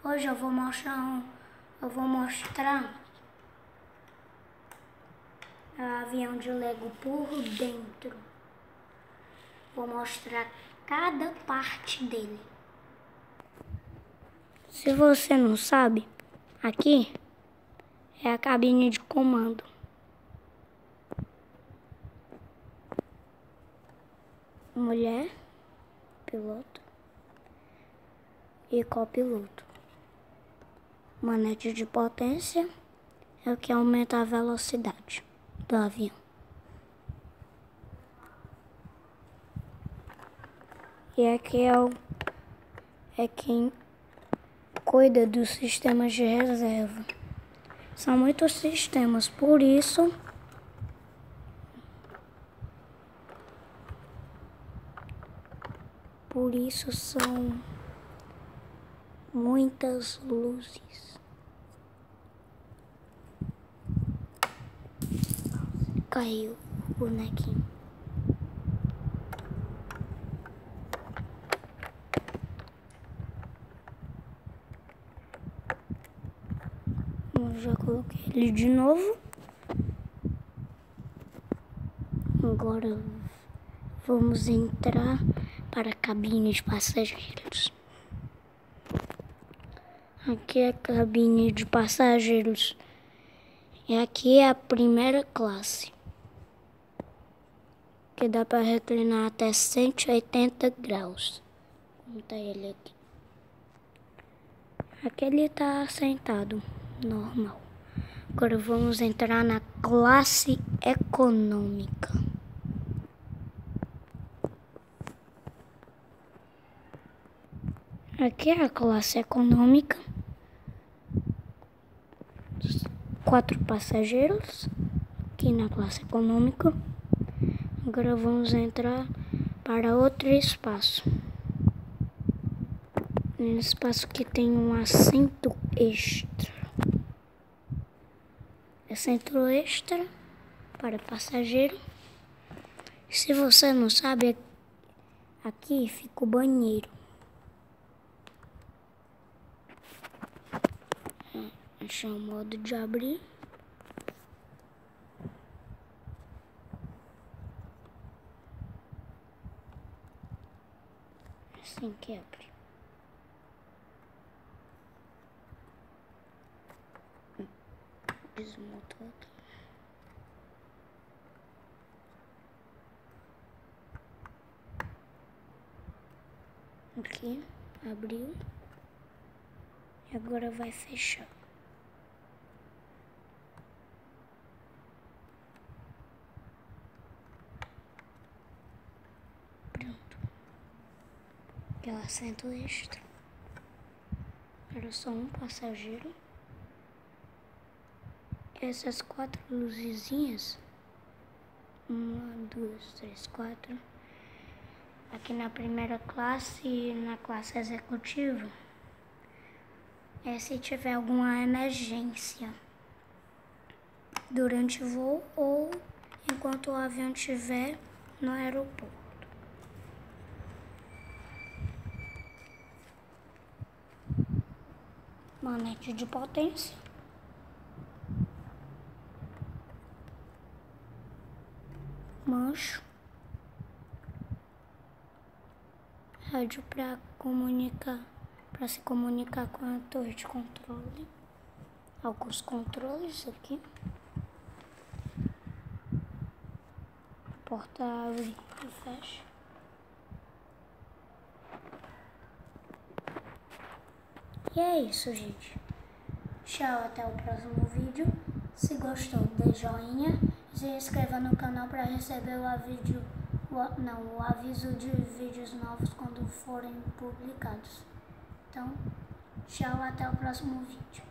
Hoje eu vou mostrar o avião de Lego por dentro. Vou mostrar cada parte dele. Se você não sabe, aqui é a cabine de comando. Mulher, piloto e copiloto. Manete de potência é o que aumenta a velocidade do avião. E aqui é quem cuida dos sistemas de reserva. São muitos sistemas, por isso são muitas luzes. Caiu o bonequinho. Eu já coloquei ele de novo. Agora vamos entrar para a cabine de passageiros. Aqui é a cabine de passageiros. E aqui é a primeira classe, que dá para reclinar até 180 graus. Como tá ele aqui. Aqui ele tá sentado, normal. Agora vamos entrar na classe econômica. Aqui é a classe econômica. 4 passageiros aqui na classe econômica. Agora vamos entrar para outro espaço. Um espaço que tem um assento extra. Assento extra para passageiro. Se você não sabe, aqui fica o banheiro. Achar o modo de abrir. Assim que abre. Desmontou aqui. Aqui, abriu. E agora vai fechar. Pronto. Aqui é o assento extra. Era só um passageiro. Essas 4 luzinhas, 1, 2, 3, 4, aqui na primeira classe e na classe executiva, se tiver alguma emergência durante o voo ou enquanto o avião estiver no aeroporto. Manete de potência. Mancho. Rádio para se comunicar com a torre de controle. Alguns controles aqui. A porta abre e fecha. E é isso, gente. Tchau, até o próximo vídeo. Se gostou, dê joinha. Se inscreva no canal para receber o aviso de vídeos novos quando forem publicados. Então, tchau, até o próximo vídeo.